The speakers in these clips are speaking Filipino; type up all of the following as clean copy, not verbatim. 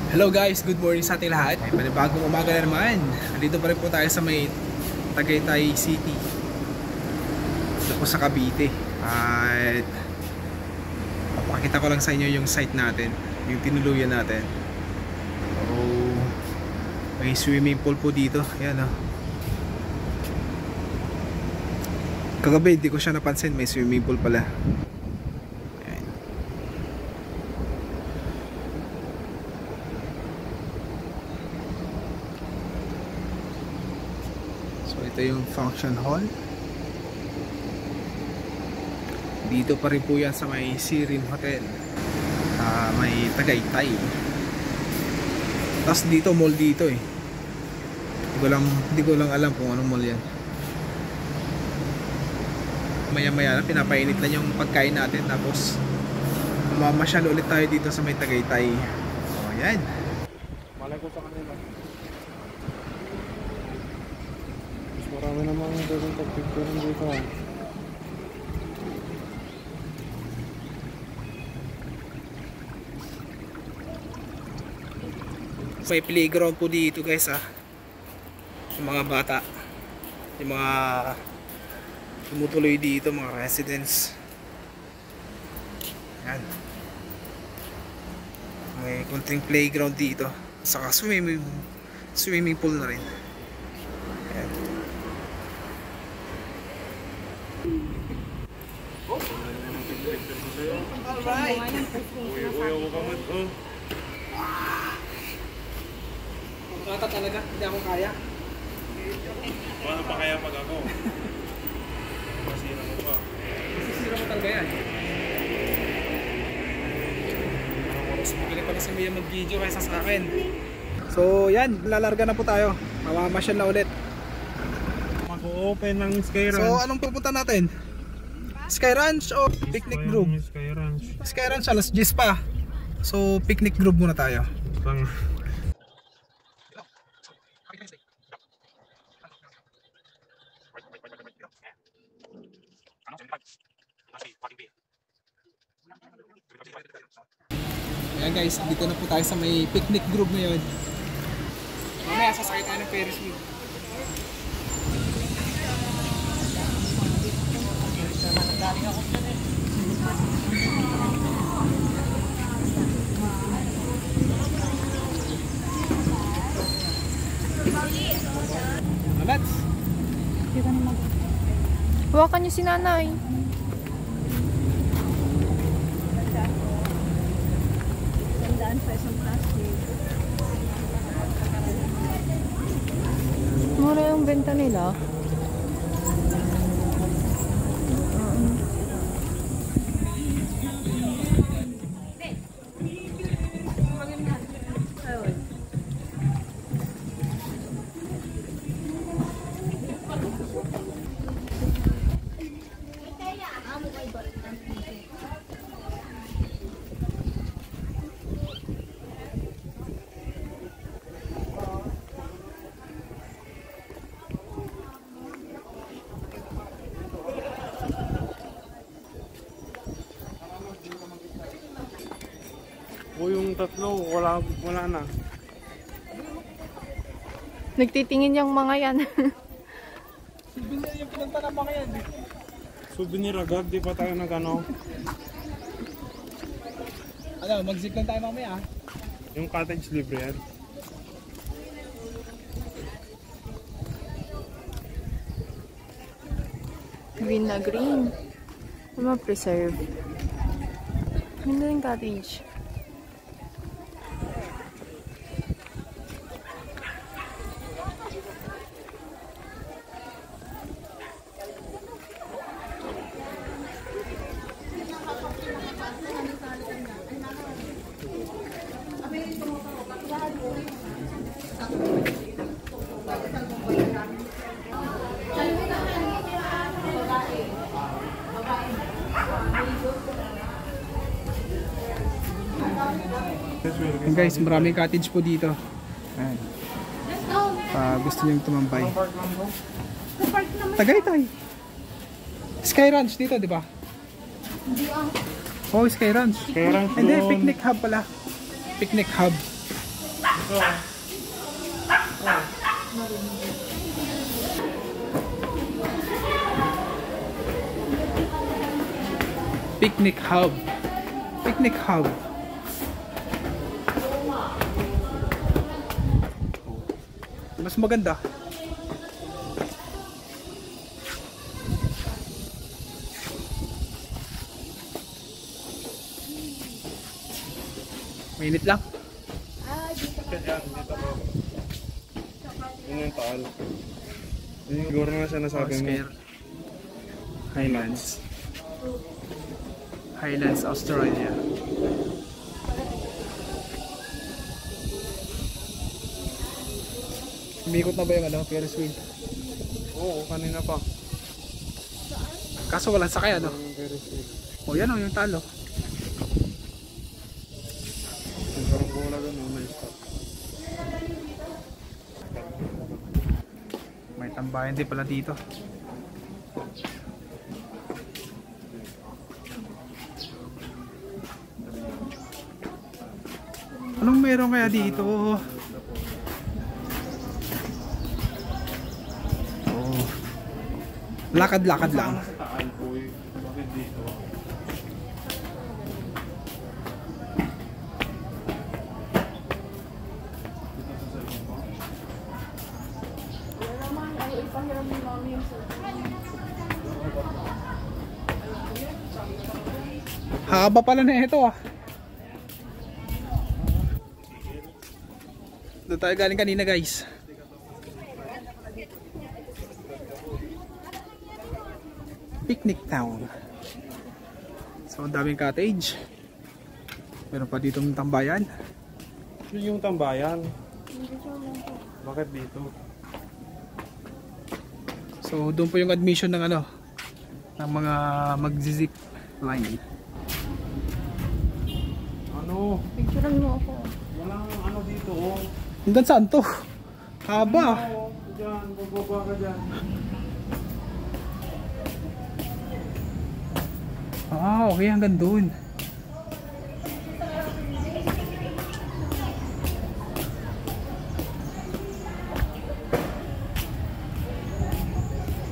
Hello guys, good morning sa ating lahat. May panibagong umaga na naman. Andito pa rin po tayo sa may Tagaytay City. Dito po sa Cavite. At papakita ko lang sa inyo yung site natin, yung tinuluyan natin. So, may swimming pool po dito. Ayan o. Kagabi hindi ko siya napansin, may swimming pool pala. Ito yung function hall. Dito pa rin po yan sa may Sirin Hotel, may Tagaytay. Tapos dito mall dito eh. Hindi ko lang alam kung anong mall yan. Maya maya na pinapainit na yung pagkain natin. Tapos mamasyal ulit tayo dito sa may Tagaytay. O yan. Malay ko sa kanila. Marami namang doon pag-picture dito. May playground po dito guys yung mga bata, yung mga tumutuloy dito, mga residents. Yan. May konting playground dito, saka swimming pool na rin. Yan. Alright. Kata talaga, hindi ako kaya. Paano pa kaya pag ako? Masira mo pa. Masisira mo talaga yan. Mas magaling pala si Mia mag-video kaysa sa akin. So yan, lalarga na po tayo. Mamamasyal na ulit. Mag-open ng Sky Ranch. So anong pupunta natin? Sky Ranch o Picnic Grove? Sky Ranch. Sky Ranch alas 10 pa. So Picnic Grove muna tayo. Ayan guys, dito na po tayo sa may Picnic Grove ngayon. Mamaya sasakay tayo ng Ferris wheel. Alats! Hawakan niyo si nanay. Mura yung benta nila. O yung tatlo, wala na. Nagtitingin yung mga yan. Souvenir yung pinunta ng mga yan. Souvenir agad, di pa tayo nag-ano. Ano, mag-zip lang tayo mamaya. Yung cottage libre yan. Green na green. Ma-preserve. Ganda yung cottage. Guys, maraming cottage po dito. Ayan. Gusto nyo tumambay. Tagaytay. Sky Ranch dito, di ba? Oh, Sky Ranch. Sky Ranch Hindi, doon. picnic hub pala. Picnic hub. Picnic hub. Picnic hub. Mas maganda. Mainit lang. Kaya dito ko. Yun yung taal. Yun yung siguro na siya nasabi mo. Oscar. Highlands. Highlands, Australia. Umikot na ba yung ano, Ferris wheel? Oo, kanina pa. Kaso walang sakay ano? Yung Ferris wheel. O yan o, yung talo. Yung parang bola gano'n, may stop. May tambayan din pala dito. Anong meron kaya dito? Oh. Lakad-lakad lang. Sa taal po eh. Bakit dito? Haba pala na ito ah. Doon tayo galing kanina guys. Picnic town. So ang daming cottage. Meron pa dito ng tambayan. Yun yung tambayan. Bakit dito? So doon po yung admission ng ano, ng mga mag-zip line. Ano? Picturean mo ako. Walang ano dito oh. Hanggang saan to? Haba. Ano? Diyan, bababa ka dyan. Ah, okay, hanggang doon.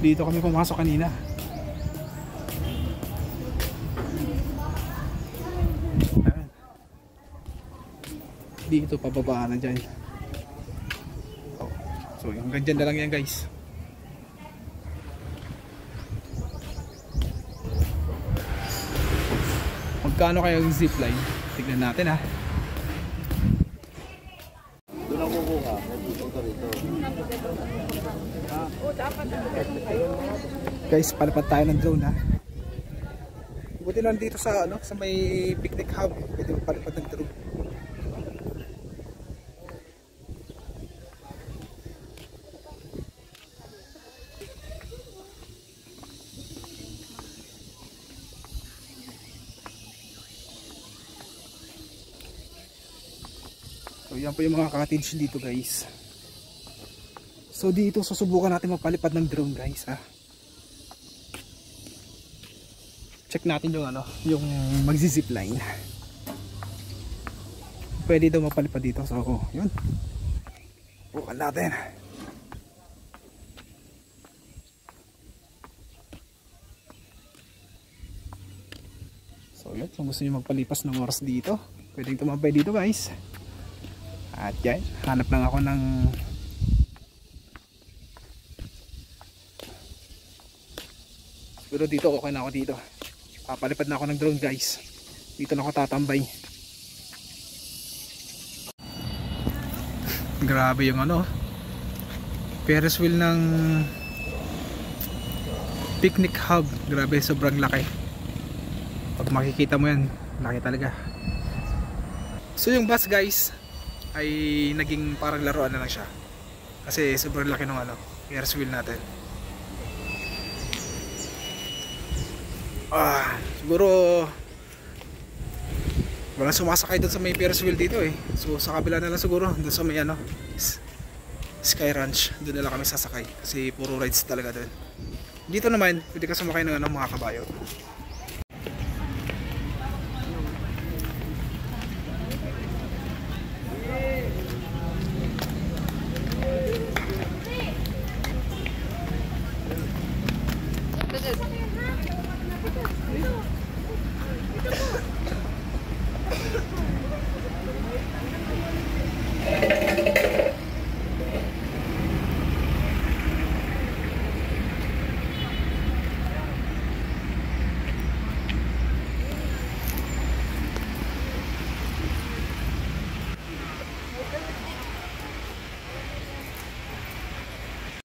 Dito kami pumasok kanina. Ayan. Dito pababa na dyan. Oh. So hanggang dyan na lang yan guys. Magkano kaya yung zipline? Tignan natin ha. Doon ako kukuha. Dito rito. Guys, palapad tayo ng drone ha. Buti lang dito sa ano, sa may picnic hub, pwede mo palapad ng drone. So yan po yung mga cottage dito guys. So dito susubukan natin magpalipad ng drone guys ha. Check natin yung ano, yung magzi-zipline. Pwede daw mapalipad dito. So yun. Bukan natin. So yun, kung gusto nyo magpalipas ng oras dito, pwedeng tumambay dito guys. At yan, hanap lang ako ng siguro dito, okay na ako dito. Papalipad na ako ng drone guys. Dito na ako tatambay. Grabe yung ano, Ferris wheel ng picnic hub. Grabe, sobrang laki. Pag makikita mo yan, laki talaga. So yung bus guys ay naging parang laruan na lang siya. Kasi sobrang laki ng ano, Ferris wheel natin. Siguro walang sumasakay doon sa may Ferris wheel dito eh. So sa kabila na lang siguro, doon sa may ano, Sky Ranch, doon na lang kami sasakay kasi puro rides talaga doon. Dito naman pwede ka sumakay ng ano, mga kabayo.